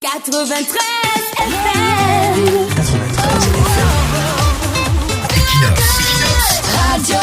93 FM. 93 FM. Radio.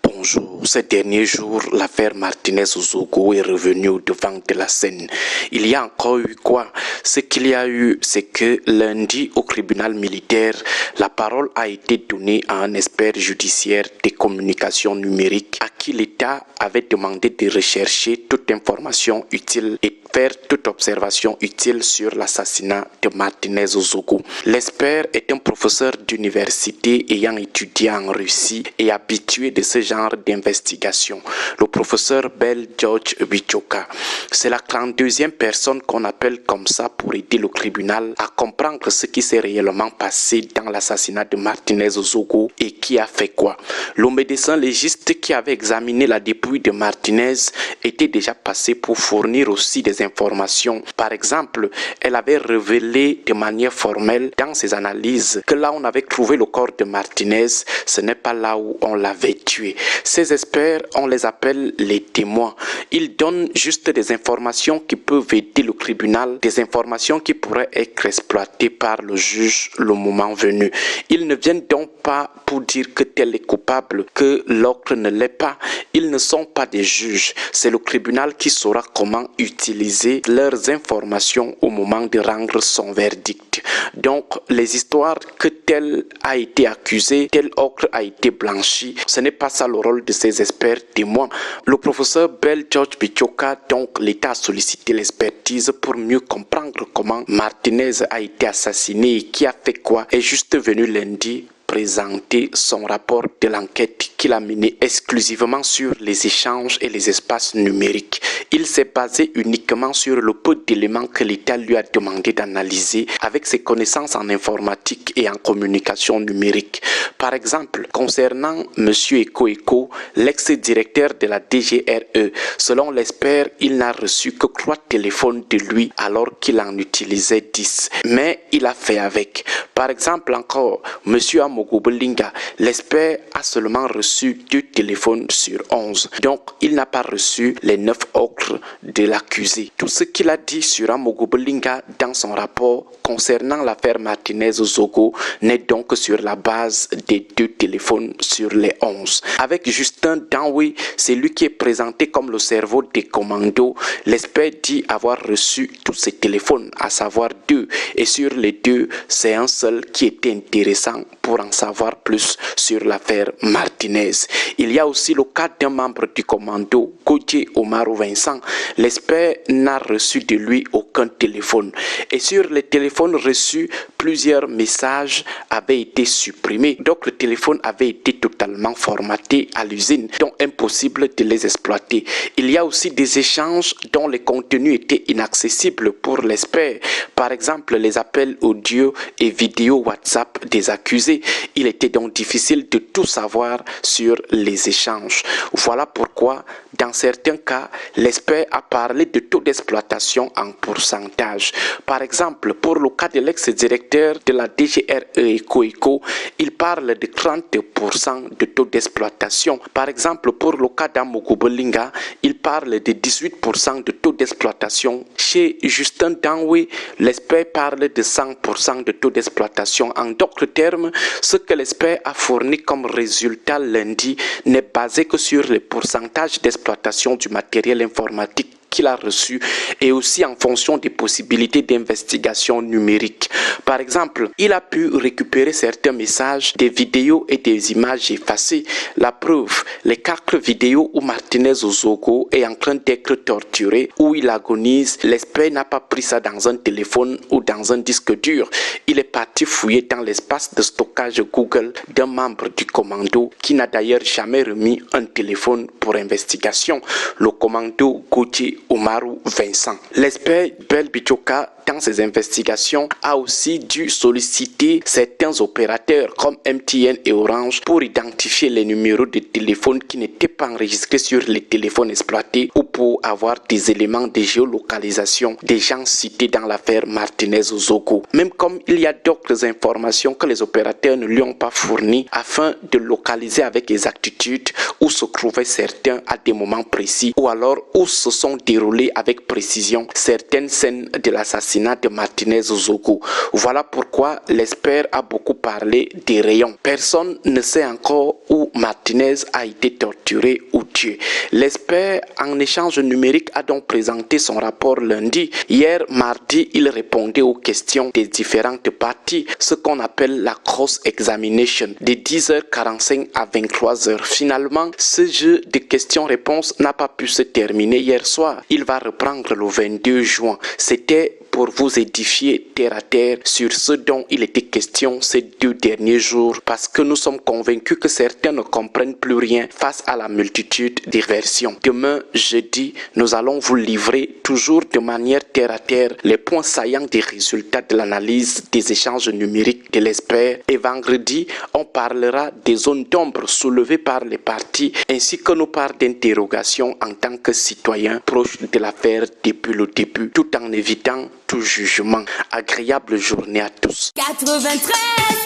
Bonjour. Ces derniers jours, l'affaire Martinez-Ozogo est revenue au devant de la scène. Il y a encore eu quoi? Ce qu'il y a eu, c'est que lundi, au tribunal militaire, la parole a été donnée à un expert judiciaire des communications numériques à qui l'État avait demandé de rechercher toute information utile et faire toute observation utile sur l'assassinat de Martinez-Ozogo. L'expert est un professeur d'université ayant étudié en Russie et habitué de ce genre d'investigation, le professeur Bell George Bichoka. C'est la 32e personne qu'on appelle comme ça pour aider le tribunal à comprendre ce qui s'est réellement passé dans l'assassinat de Martinez-Ozogo et qui a fait quoi. Le médecin légiste qui avait examiné la dépouille de Martinez était déjà passé pour fournir aussi des informations. Par exemple, elle avait révélé de manière formelle dans ses analyses que là où on avait trouvé le corps de Martinez, ce n'est pas là où on l'avait tué. Ces experts, on les appelle les témoins. Ils donnent juste des informations qui peuvent aider le tribunal, des informations qui pourraient être exploitées par le juge le moment venu. Ils ne viennent donc pas pour dire que tel est coupable, que l'autre ne l'est pas. Ils ne sont pas des juges. C'est le tribunal qui saura comment utiliser leurs informations au moment de rendre son verdict. Donc, les histoires que tel a été accusé, tel autre a été blanchi, ce n'est pas ça le rôle de ces experts témoins. Le professeur Bell George Bichoka, donc l'État a sollicité l'expertise pour mieux comprendre comment Martinez a été assassiné et qui a fait quoi, est juste venu lundi présenter son rapport de l'enquête qu'il a mené exclusivement sur les échanges et les espaces numériques. Il s'est basé uniquement sur le peu d'éléments que l'État lui a demandé d'analyser avec ses connaissances en informatique et en communication numérique. Par exemple, concernant M. Eko, l'ex-directeur de la DGRE, selon l'expert, il n'a reçu que 3 téléphones de lui alors qu'il en utilisait 10. Mais il a fait avec. Par exemple encore, M. Amogobelinga, l'expert a seulement reçu 2 téléphones sur 11. Donc, il n'a pas reçu les 9 autres de l'accusé. Tout ce qu'il a dit sur Amogobelinga dans son rapport concernant l'affaire Martinez-Ozogo n'est donc sur la base des 2 téléphones sur les 11. Avec Justin Danwe, c'est lui qui est présenté comme le cerveau des commandos. L'expert dit avoir reçu tous ces téléphones, à savoir 2. Et sur les 2, c'est un seul qui était intéressant pour en savoir plus sur l'affaire Martinez. Il y a aussi le cas d'un membre du commando, Gauthier Omarou Vincent. L'expert n'a reçu de lui aucun téléphone. Et sur les téléphones reçus, plusieurs messages avaient été supprimés. D'autres téléphones avaient été totalement formatés à l'usine, donc impossible de les exploiter. Il y a aussi des échanges dont les contenus étaient inaccessibles pour l'expert. Par exemple, les appels audio et vidéo WhatsApp des accusés. Il était donc difficile de tout savoir sur les échanges. Voilà pourquoi, dans certains cas, l'expert a parlé de taux d'exploitation en pourcentage. Par exemple, pour le cas de l'ex-directeur de la DGRE Eko, il parle de 30% de taux d'exploitation. Par exemple, pour le cas d'Amogobelinga, il parle de 18% de taux d'exploitation. Chez Justin Danwe, l'expert parle de 100% de taux d'exploitation. En d'autres termes, ce que l'expert a fourni comme résultat lundi n'est basé que sur les pourcentages d'exploitation du matériel informatique qu'il a reçu et aussi en fonction des possibilités d'investigation numérique. Par exemple, il a pu récupérer certains messages, des vidéos et des images effacées. La preuve, les 4 vidéos où Martinez-Ozogo est en train d'être torturé, où il agonise, l'expert n'a pas pris ça dans un téléphone ou dans un disque dur. Il est parti fouiller dans l'espace de stockage Google d'un membre du commando qui n'a d'ailleurs jamais remis un téléphone pour investigation, le commando Gauthier Omarou Vincent. L'expert Bell Bichoka, dans ses investigations, a aussi dû solliciter certains opérateurs comme MTN et Orange pour identifier les numéros de téléphone qui n'étaient pas enregistrés sur les téléphones exploités ou pour avoir des éléments de géolocalisation des gens cités dans l'affaire Martinez-Ozogo. Même comme il y a d'autres informations que les opérateurs ne lui ont pas fournies afin de localiser avec exactitude où se trouvaient certains à des moments précis ou alors où se sont déroulées avec précision certaines scènes de l'assassinat l'assassinat de Martinez Zogo. Voilà pourquoi l'expert a beaucoup parlé des rayons. Personne ne sait encore où Martinez a été torturé ou tué. L'expert en échange numérique a donc présenté son rapport lundi. Hier, mardi, il répondait aux questions des différentes parties, ce qu'on appelle la cross-examination, de 10h45 à 23h. Finalement, ce jeu de questions-réponses n'a pas pu se terminer hier soir. Il va reprendre le 22 juin. C'était pour vous édifier terre à terre sur ce dont il était question ces 2 derniers jours, parce que nous sommes convaincus que certains ne comprennent plus rien face à la multitude des versions. Demain, jeudi, nous allons vous livrer toujours de manière terre à terre les points saillants des résultats de l'analyse des échanges numériques de l'expert, et vendredi, on parlera des zones d'ombre soulevées par les partis ainsi que nos parts d'interrogation en tant que citoyens proches de l'affaire depuis le début, tout en évitant tout jugement. Agréable journée à tous. 93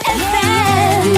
FM.